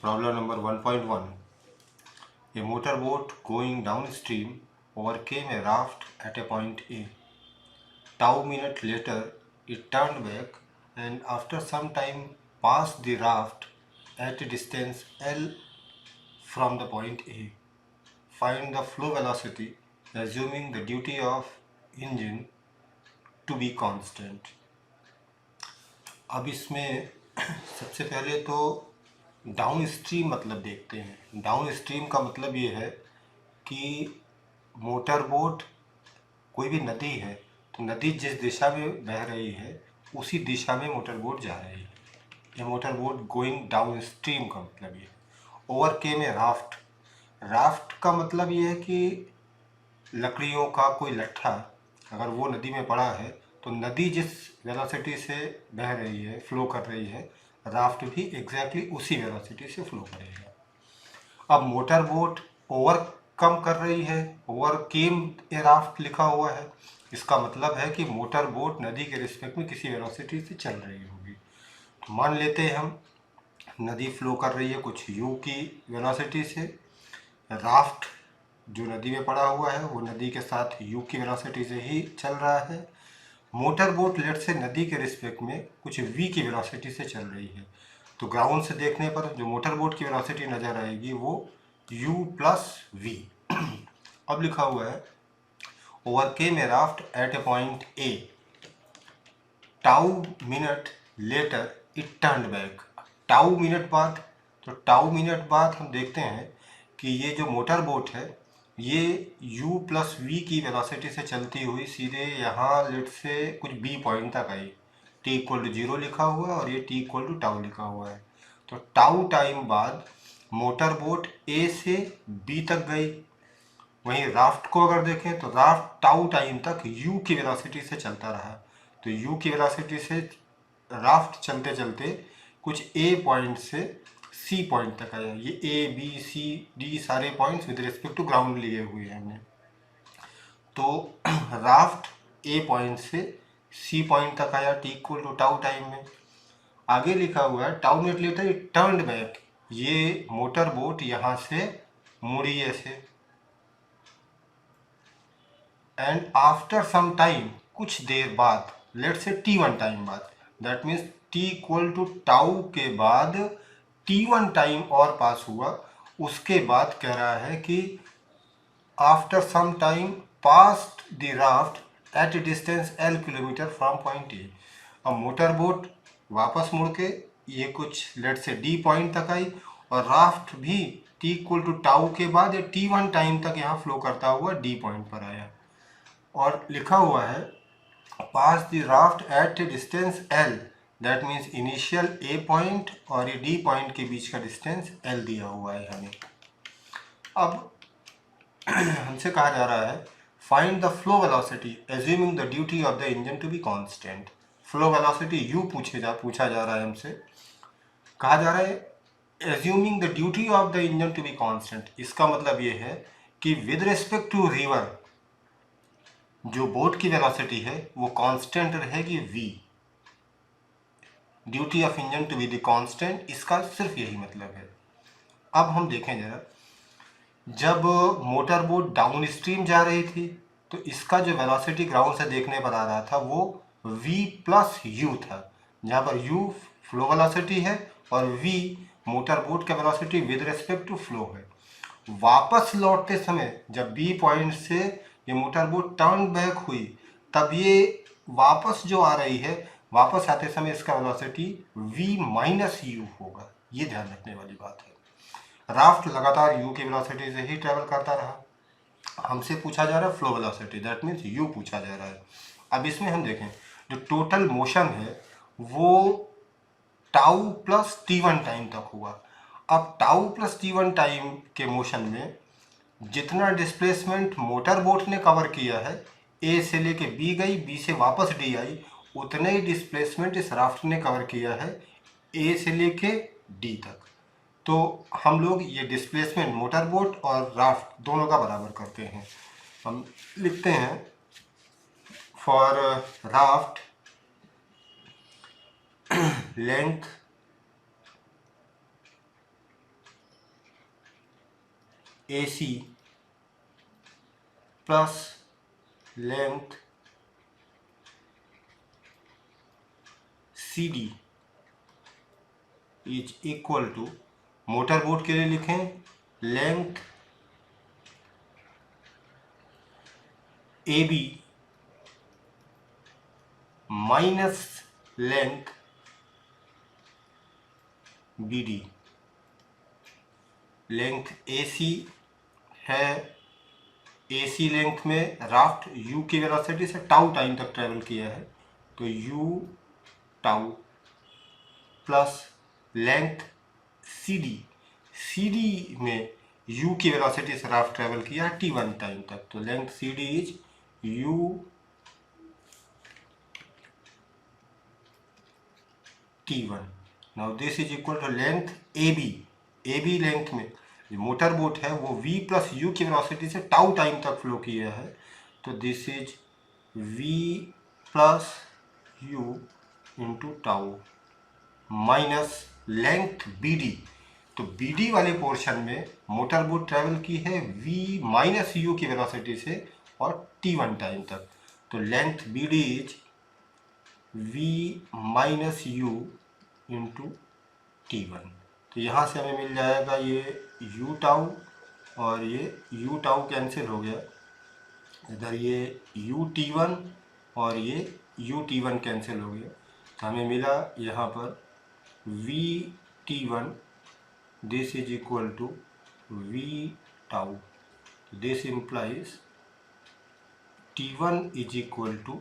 Problem number 1.1. A motorboat going downstream overcame a raft at a point A. Tau minute later, it turned back and after some time passed the raft at a distance L from the point A. Find the flow velocity assuming the duty of engine to be constant. अब इसमें सबसे पहले तो down stream मतलब देखते हैं। Down stream का मतलब ये है कि मोटर बोट कोई भी नदी है तो नदी जिस दिशा में बह रही है उसी दिशा में मोटर बोट जा रही है। ये motor boat going down stream का मतलब ये। ओवर केम ए राफ्ट। राफ्ट का मतलब ये है कि लकड़ियों का कोई लट्ठा अगर वो नदी में पड़ा है तो नदी जिस वेलोसिटी से बह रही है, फ्लो कर रही है, राफ्ट भी एग्जैक्टली उसी वेलोसिटी से फ्लो करेगा। अब मोटर बोट ओवरकम कर रही है, ओवर केम ए राफ्ट लिखा हुआ है, इसका मतलब है कि मोटर बोट नदी के रिस्पेक्ट में किसी वेलोसिटी से चल रही होगी। तो मान लेते हैं हम नदी फ्लो कर रही है कुछ u की वेलोसिटी से, राफ्ट जो नदी में पड़ा हुआ है वो नदी के साथ u की वेलोसिटी से ही चल रहा है। मोटर बोट लेट से नदी के रिस्पेक्ट में कुछ v की वेलोसिटी से चल रही है। तो ग्राउंड से देखने पर जो मोटर बोट की वेलोसिटी नज़र आएगी वो u प्लस v। अब लिखा हुआ है overcame a raft at a point A, tau minute later it turn back. Tau minute बाद, तो टाउ मिनट बाद हम देखते हैं कि ये जो मोटर बोट है ये u प्लस वी की वेलोसिटी से चलती हुई सीधे यहाँ लेट से कुछ b पॉइंट तक आई। t इक्वल टू 0 लिखा हुआ है और ये t इक्वल टू टाउ लिखा हुआ है। तो टाउ टाइम बाद मोटर बोट a से b तक गई। वहीं राफ्ट को अगर देखें तो राफ्ट टाउ टाइम तक u की वेलोसिटी से चलता रहा। तो u की वेलोसिटी से राफ्ट चलते चलते कुछ a पॉइंट से c पॉइंट तक आया। ये a b c d सारे points with respect to ground लिए हुए हैं हमने। तो राफ्ट a पॉइंट से c पॉइंट तक आया t equal to tau time में। आगे लिखा हुआ है tau minute later it turned back. ये मोटर बोट यहाँ से मुड़ी ऐसे, एंड आफ्टर सम टाइम कुछ देर बाद, लेट से t1 टाइम बाद, that means t equal to tau के बाद t1 टाइम और पास हुआ। उसके बाद कह रहा है कि after some time past the raft at a distance l kilometre from point A. अब मोटर बोट वापस मुड़ के ये कुछ लेट से d पॉइंट तक आई और राफ्ट भी t इक्वल टू टाउ के बाद ये t1 टाइम तक यहाँ फ्लो करता हुआ d पॉइंट पर आया। और लिखा हुआ है pass the raft at a distance l, that means initial a point और ये d पॉइंट के बीच का डिस्टेंस l दिया हुआ है हमें। अब हमसे कहा जा रहा है find the flow velocity assuming the duty of the engine to be constant. Flow velocity u पूछा जा रहा है हमसे। कहा जा रहा है assuming the duty of the engine to be constant. इसका मतलब ये है कि विद रिस्पेक्ट टू रिवर जो बोट की वेलोसिटी है वो कांस्टेंट रहेगी v। Duty of engine to be the constant, इसका सिर्फ यही मतलब है। अब हम देखें जरा, जब मोटर बोट डाउन स्ट्रीम जा रही थी तो इसका जो वेलोसिटी ग्राउंड से देखने पर आ रहा था वो v प्लस u था, जहाँ पर u फ्लो वेलोसिटी है और v मोटर बोट का velocity with respect to flow है। वापस लौटते समय जब b पॉइंट से ये मोटर बोट टर्न बैक हुई तब ये वापस जो आ रही है, वापस आते समय इसका वेलोसिटी v माइनस u होगा। ये ध्यान रखने वाली बात है। राफ्ट लगातार u की वेलोसिटी से ही ट्रेवल करता रहा। हमसे पूछा जा रहा है flow velocity, that means u पूछा जा रहा है। अब इसमें हम देखें जो टोटल मोशन है वो टाउ प्लस t1 टाइम तक हुआ। अब टाउ प्लस t1 टाइम के मोशन में जितना डिस्प्लेसमेंट मोटर बोट ने कवर किया है, a से लेके b गई, b से वापस d आई, उतने ही डिस्प्लेसमेंट इस राफ्ट ने कवर किया है a से लेके d तक। तो हम लोग ये डिस्प्लेसमेंट मोटर बोट और राफ्ट दोनों का बराबर करते हैं। हम लिखते हैं for raft length AC plus length CD is equal to, motor boat के लिए लिखें length AB minus length BD। Length AC है, AC लेंथ में राफ्ट U की वेलोसिटी से टाउ टाइम तक ट्रेवल किया है, तो U tau plus length CD में U की वेलोसिटी से राफ्ट ट्रेवल किया है T1 टाइम तक, तो length CD is U T1। Now this is equal to length AB length में जो मोटर बोट है वो V प्लस U की वेलोसिटी से टाउ टाइम तक फ्लो किया है, तो this is V plus U into tau minus length BD। तो BD वाले पोर्शन में मोटर बोट ट्रेवल की है V माइनस U की वेलोसिटी से और T1 टाइम तक, तो length BD is V minus U into T1। तो यहाँ से हमें मिल जाएगा ये U टाउ और ये U टाउ कैंसिल हो गया, इधर ये U T1 और ये U T1 कैंसिल हो गया, तो हमें मिला यहाँ पर V T1 this is equal to V tau, this implies T1 is equal to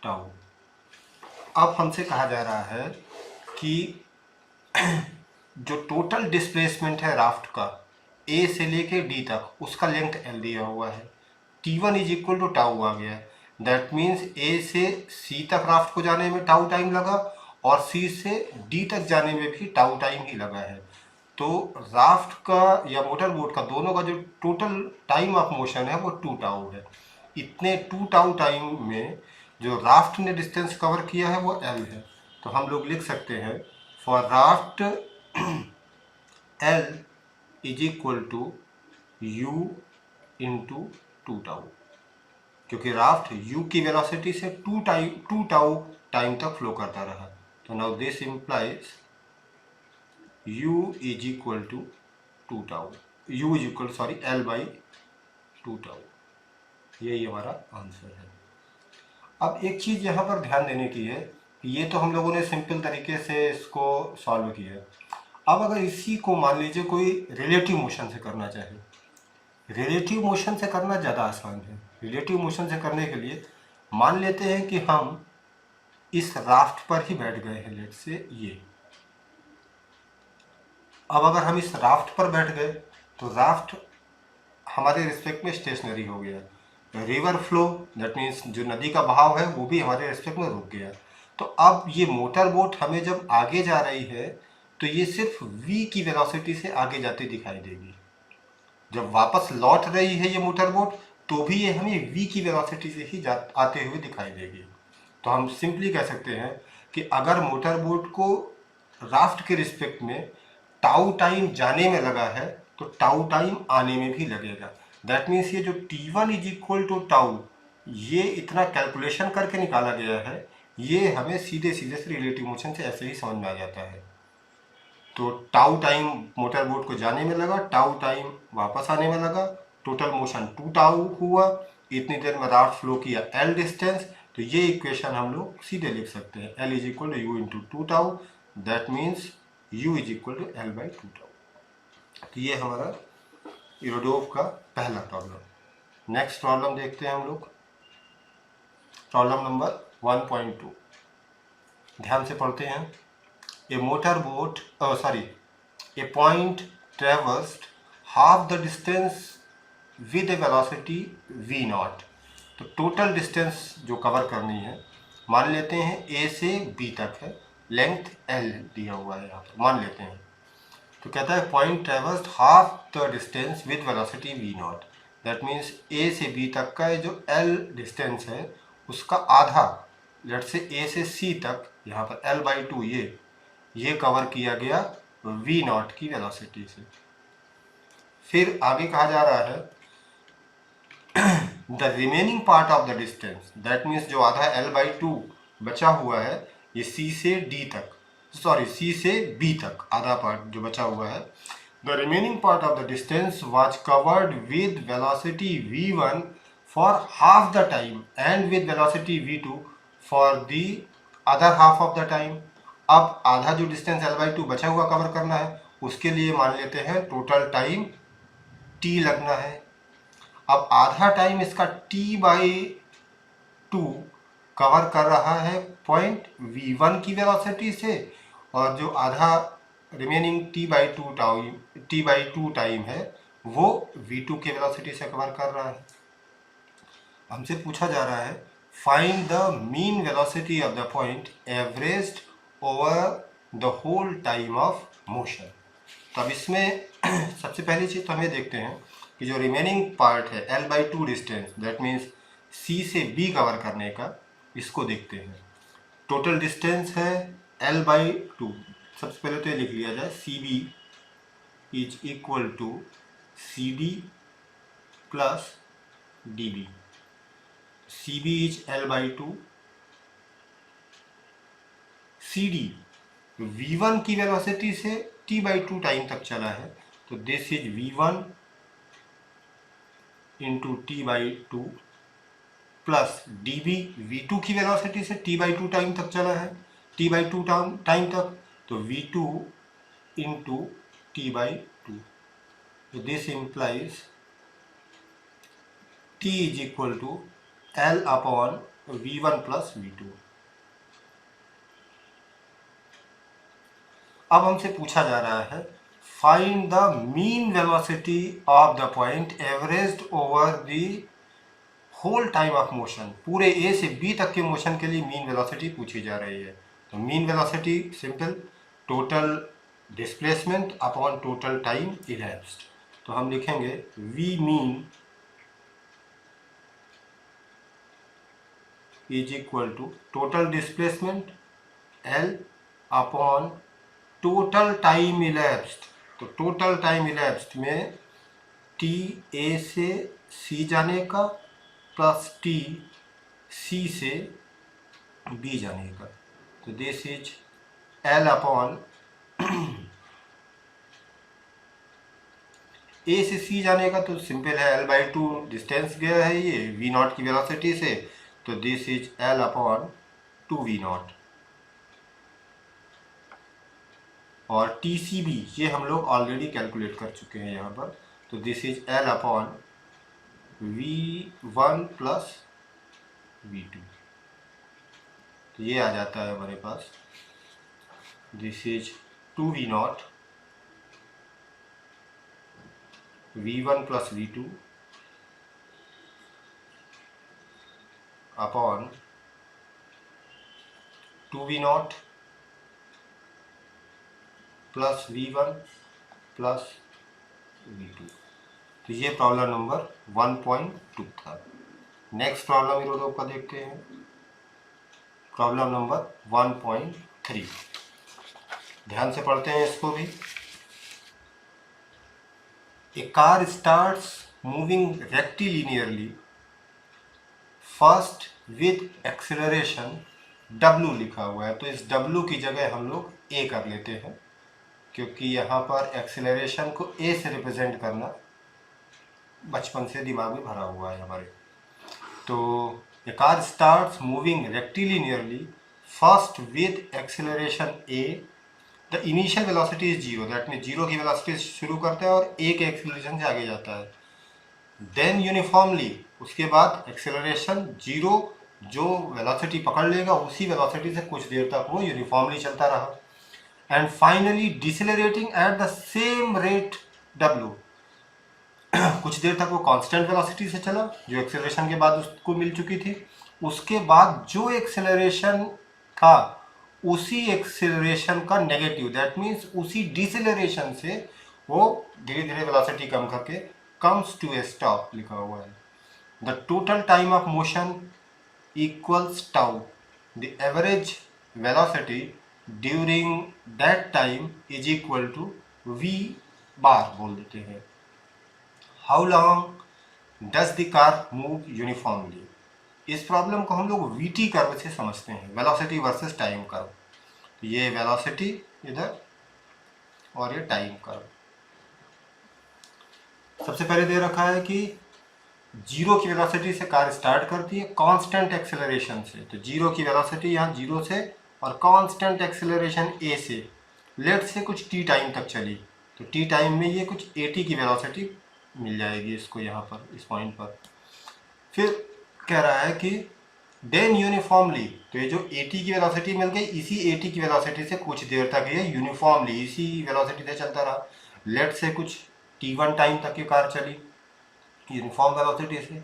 tau। अब हमसे कहा जा रहा है कि जो टोटल डिस्प्लेसमेंट है राफ्ट का A से लेके D तक उसका लेंथ L दिया हुआ है, T1 is equal to tau आ गया है, दैट मीन्स A से C तक राफ्ट को जाने में टाउ टाइम लगा और C से D तक जाने में भी टाउ टाइम ही लगा है, तो राफ्ट का या मोटर बोट का दोनों का जो टोटल टाइम ऑफ मोशन है वो 2 टाउ है। इतने 2 टाउ टाइम में जो राफ्ट ने डिस्टेंस कवर किया है वो L है, तो हम लोग लिख सकते हैं for raft L is equal to U into 2 tau, क्योंकि राफ्ट U की वेलोसिटी से 2 टाउ टाइम तक फ्लो करता रहा, तो now this implies U is equal to 2 tau, U is equal sorry L by 2 tau, यही हमारा आंसर है। अब एक चीज़ यहाँ पर ध्यान देने की है कि ये तो हम लोगों ने सिंपल तरीके से इसको सॉल्व किया। अब अगर इसी को मान लीजिए कोई रिलेटिव मोशन से करना चाहे, रिलेटिव मोशन से करना ज़्यादा आसान है। रिलेटिव मोशन से करने के लिए मान लेते हैं कि हम इस राफ्ट पर ही बैठ गए हैं, लेट से ये। अब अगर हम इस राफ्ट पर बैठ गए तो राफ्ट हमारे रिस्पेक्ट में स्टेशनरी हो गया, रिवर फ्लो दैट मीन्स जो नदी का बहाव है वो भी हमारे रिस्पेक्ट में रुक गया। तो अब ये मोटर बोट हमें जब आगे जा रही है तो ये सिर्फ V की वेलोसिटी से आगे जाती दिखाई देगी, जब वापस लौट रही है ये मोटर बोट तो भी ये हमें V की वेलोसिटी से ही आते हुए दिखाई देगी। तो हम सिंपली कह सकते हैं कि अगर मोटर बोट को राफ्ट के रिस्पेक्ट में टाउ टाइम जाने में लगा है तो टाउ टाइम आने में भी लगेगा, दैट मीन्स ये जो T1 is equal to tau ये इतना कैलकुलेशन करके निकाला गया है, ये हमें सीधे सीधे से रिलेटिव मोशन से ऐसे ही समझ में आ जाता है। तो टाउ टाइम मोटर बोट को जाने में लगा, टाउ टाइम वापस आने में लगा, टोटल मोशन 2 टाउ हुआ, इतनी देर में राफ्ट फ्लो किया L डिस्टेंस, तो ये इक्वेशन हम लोग सीधे लिख सकते हैं L is equal to U into 2 tau, that means U is equal to L by 2 tau. तो ये हमारा इरोडोव का पहला प्रॉब्लम। नेक्स्ट प्रॉब्लम देखते हैं हम लोग, प्रॉब्लम नंबर 1.2। ध्यान से पढ़ते हैं। A motorboat, a point traversed half the distance with a velocity v naught। तो टोटल डिस्टेंस जो कवर करनी है मान लेते हैं A से B तक है, लेंथ L दिया हुआ है यहाँ पर, मान लेते हैं। तो कहता है point traversed half the distance with velocity v not, that means A से B तक का जो L डिस्टेंस है उसका आधा, लेट से A से C तक यहाँ पर L बाई 2 ये कवर किया गया v नॉट की वेलोसिटी से। फिर आगे कहा जा रहा है the remaining part of the distance, that means जो आधा L/2 बचा हुआ है ये C से D तक, सॉरी C से B तक आधा पार्ट जो बचा हुआ है, the remaining part of the distance was covered with velocity v1 for half the time and with velocity v2 for the other half of the time. अब आधा जो डिस्टेंस L/2 बचा हुआ कवर करना है उसके लिए मान लेते हैं टोटल टाइम t लगना है। अब आधा टाइम इसका t/2 कवर कर रहा है पॉइंट v1 की वेलोसिटी से, और जो आधा रिमेनिंग t/2 टाइम है वो v2 के वेलोसिटी से कवर कर रहा है। हमसे पूछा जा रहा है find the mean velocity of the point averaged over the whole time of motion. तो अब इसमें सबसे पहली चीज़ तो हमें देखते हैं कि जो रिमेनिंग पार्ट है L/2 distance, that means C से B कवर करने का, इसको देखते हैं। टोटल डिस्टेंस है L/2। सबसे पहले तो ये लिख लिया जाए CB is equal to CD plus DB। CB is L/2, CD v1 की वेलोसिटी से t/2 टाइम तक चला है, तो this is v1 into t/2 plus db v2 की वेलोसिटी से t/2 टाइम तक चला है, t/2 टाइम तक, तो v2 इंटू t/2। तो this implies t is equal to L/v1 plus v2। अब हमसे पूछा जा रहा है find the mean velocity of the point averaged over the whole time of motion. पूरे A से B तक के मोशन के लिए मीन वेलोसिटी पूछी जा रही है। तो mean velocity simple, total displacement upon total time elapsed. तो हम लिखेंगे V mean is equal to total displacement L upon total time elapsed. तो टोटल टाइम इलैप्स्ड में t A से C जाने का प्लस t C से B जाने का, तो this is L upon A से C जाने का तो सिंपल है, L/2 डिस्टेंस गया है ये v0 की वेलोसिटी से, तो this is L upon 2v0। और TCB ये हम लोग ऑलरेडी कैलकुलेट कर चुके हैं यहाँ पर, तो this is L upon v1 plus v2। तो ये आ जाता है हमारे पास, this is 2v0 v1 plus v2 upon 2v0 plus v1 plus v2। तो ये प्रॉब्लम नंबर 1.2 था। नेक्स्ट प्रॉब्लम इन लोगों का देखते हैं, प्रॉब्लम नंबर 1.3। ध्यान से पढ़ते हैं इसको भी। A car starts moving rectilinearly first with acceleration W लिखा हुआ है, तो इस W की जगह हम लोग A कर लेते हैं, क्योंकि यहाँ पर एक्सेलरेशन को A से रिप्रेजेंट करना बचपन से दिमाग में भरा हुआ है हमारे। तो a car starts moving rectilinearly first with acceleration A, the initial velocity is 0, that mean 0 की वेलोसिटी शुरू करता है और A के एक्सेलरेशन से आगे जाता है। देन यूनिफॉर्मली उसके बाद एक्सेलरेशन 0 जो वेलोसिटी पकड़ लेगा उसी वेलोसिटी से कुछ देर तक वो यूनिफॉर्मली चलता रहा, and finally decelerating at the same rate W। कुछ देर तक वो कांस्टेंट वेलोसिटी से चला जो एक्सेलरेशन के बाद उसको मिल चुकी थी, उसके बाद जो एक्सेलरेशन था उसी एक्सेलरेशन का नेगेटिव, दैट मीन्स उसी डिसेलरेशन से वो धीरे धीरे वेलोसिटी कम करके कम्स टू ए स्टॉप लिखा हुआ है। The total time of motion equals tau, the average velocity during that time is equal to v bar बोल देते हैं। How long does the car move uniformly. इस प्रॉब्लम को हम लोग वीटी कर्व से समझते हैं, वेलोसिटी वर्सेस टाइम कर्व। तो ये वेलोसिटी इधर और ये टाइम कर्व। सबसे पहले दे रखा है कि जीरो की वेलोसिटी से कार स्टार्ट करती है कांस्टेंट एक्सेलरेशन से। तो जीरो की वेलोसिटी यहाँ जीरो से और कांस्टेंट एक्सेलरेशन ए से लेट से कुछ टी टाइम तक चली, तो टी टाइम में ये कुछ एटी की वेलोसिटी मिल जाएगी इसको यहाँ पर, इस पॉइंट पर। फिर कह रहा है कि देन यूनिफॉर्मली, तो ये जो 80 की वेलोसिटी मिल गई, इसी 80 की वेलोसिटी से कुछ देर तक ये यूनिफॉर्मली इसी वेलोसिटी से चलता रहा। लेट से कुछ t1 टाइम तक ये कार चली यूनिफॉर्म वेलोसिटी से।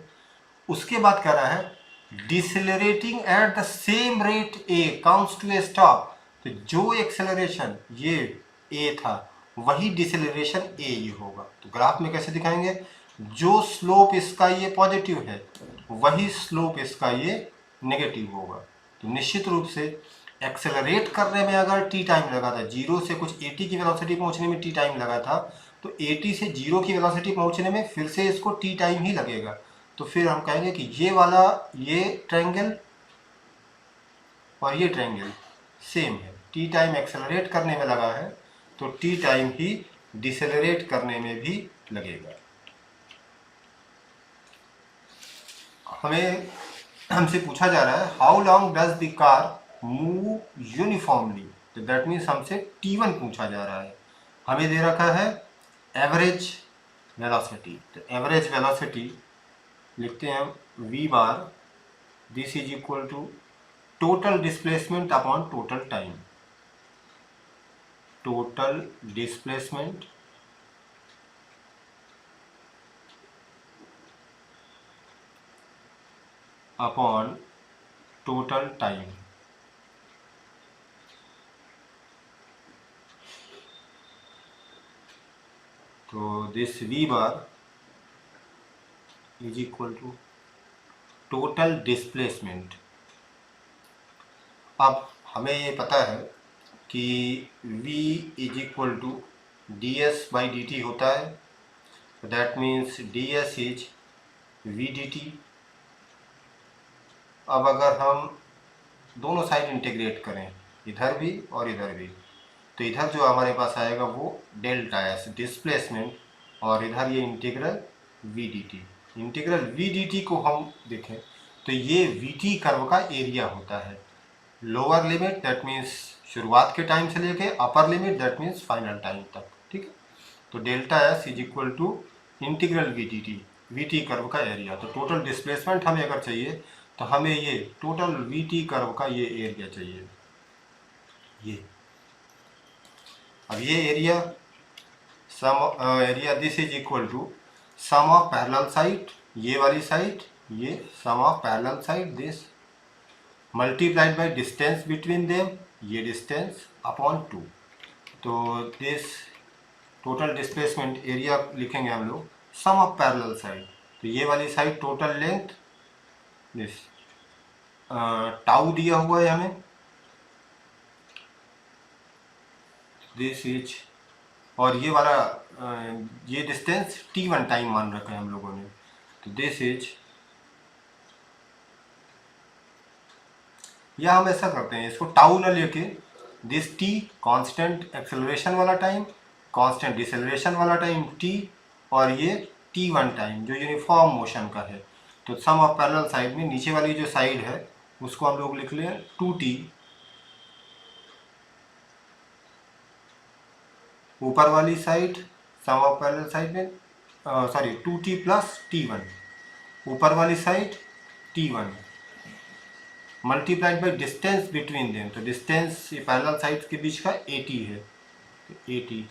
उसके बाद कह रहा है decelerating at the same rate a comes to a stop. तो जो एक्सेलरेशन ये ए था वही डिसेलरेशन ए ये होगा। तो ग्राफ में कैसे दिखाएंगे, जो स्लोप इसका ये पॉजिटिव है वही स्लोप इसका ये नेगेटिव होगा। तो निश्चित रूप से एक्सेलरेट करने में अगर टी टाइम लगा था, जीरो से कुछ 80 की वेलोसिटी पहुंचने में टी टाइम लगा था, तो 80 से जीरो की वेलोसिटी पहुंचने में फिर से इसको टी टाइम ही लगेगा। तो फिर हम कहेंगे कि ये वाला ये ट्रायंगल और ये ट्रायंगल सेम है, टी टाइम एक्सेलरेट करने में लगा है तो टी टाइम ही डिसेलरेट करने में भी लगेगा। हमें हमसे पूछा जा रहा है how long does the car move uniformly. तो दैट मीन्स हमसे T1 पूछा जा रहा है। हमें दे रखा है एवरेज वेलोसिटी। तो एवरेज वेलोसिटी लिखते हैं v bar, this is equal to total displacement upon total time. Total displacement upon total time. तो this v bar is equal to total displacement. अब हमें ये पता है कि v is equal to D S by D T होता है। That means D S is V D T. अब अगर हम दोनों साइड इंटीग्रेट करें, इधर भी और इधर भी, तो इधर जो हमारे पास आएगा वो डेल्टा एस डिस्प्लेसमेंट, और इधर ये integral v D t. Integral v D t को हम देखें तो ये वी टी कर्व का एरिया होता है। लोअर लिमिट दैट मीन्स शुरुआत के टाइम से लेके upper limit that means final time तक, ठीक है। तो delta s is equal to integral v t curve का एरिया। तो टोटल डिस्प्लेसमेंट हमें अगर चाहिए तो हमें ये टोटल वी टी कर्व का ये एरिया चाहिए। ये अब ये area area this is equal to sum of parallel side, ये वाली साइड, ये sum of parallel side this multiplied by distance between them, ये डिस्टेंस अपॉन 2। तो दिस टोटल डिस्प्लेसमेंट एरिया लिखेंगे हम लोग सम ऑफ पैरेलल साइड। तो ये वाली side total length this tau दिया हुआ है हमें, दिस इज, और ये वाला ये डिस्टेंस t1 टाइम मान रखा है हम लोगों ने। तो दिस इज, या हम ऐसा करते हैं इसको टाउ ना लेके दिस t कांस्टेंट एक्सेलरेशन वाला टाइम, कांस्टेंट डिसेलरेशन वाला टाइम t, और ये t1 टाइम जो यूनिफॉर्म मोशन का है। तो सम ऑफ पैरेलल साइड में नीचे वाली जो साइड है उसको हम लोग लिख लें 2t, ऊपर वाली side sum of parallel side में सॉरी 2t प्लस t1, ऊपर वाली side t1 multiplied by distance between them. तो डिस्टेंस ये पैरेलल साइड्स के बीच का 80 है, तो 80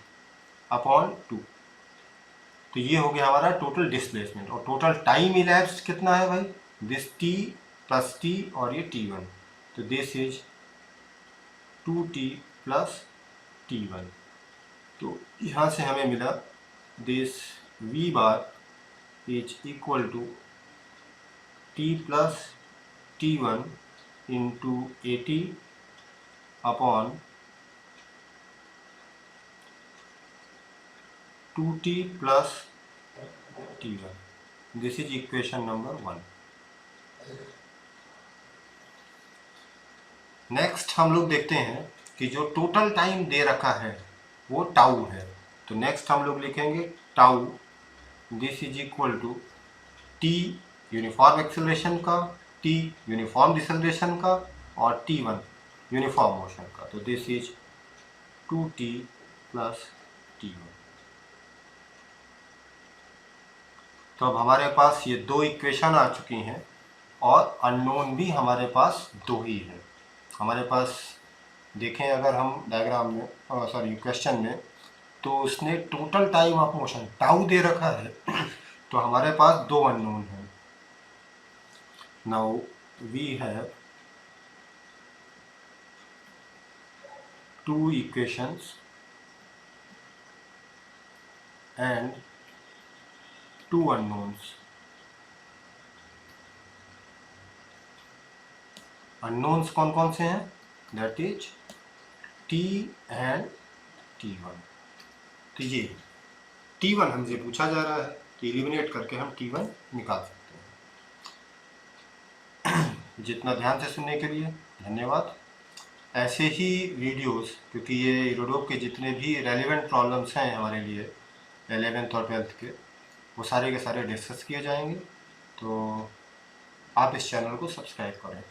अपॉन 2। तो ये हो गया हमारा टोटल डिस्प्लेसमेंट। और टोटल टाइम इलैप्स कितना है भाई, दिस t प्लस t और ये t1। तो this is 2t plus t1। तो यहाँ से हमें मिला this v bar is equal to t plus t1 into 80 upon 2t plus T1। This is equation number 1। Next हम लोग देखते हैं कि जो टोटल टाइम दे रखा है वो टाउ है। तो नेक्स्ट हम लोग लिखेंगे tau, this is equal to t uniform acceleration का, टी यूनिफॉर्म डिसेलरेशन का और T1 यूनिफॉर्म मोशन का। तो this is 2t plus T1। तो अब हमारे पास ये दो इक्वेशन आ चुकी हैं और अननोन भी हमारे पास दो ही है। हमारे पास देखें अगर हम डायग्राम में, सॉरी क्वेश्चन में, तो उसने total time of motion tau दे रखा है तो हमारे पास दो अननोन हैं। Now we have two equations and two unknowns. Unknowns कौन कौन से हैं? That is T and T1। तो ये T1 हमसे पूछा जा रहा है कि एलिमिनेट करके हम T1 निकाल सकते हैं। जितना ध्यान से सुनने के लिए धन्यवाद। ऐसे ही वीडियोस, क्योंकि ये यूरोडोप के जितने भी रेलिवेंट प्रॉब्लम्स हैं हमारे लिए 11th और 12th के, वो सारे के सारे डिस्कस किए जाएंगे। तो आप इस चैनल को सब्सक्राइब करें।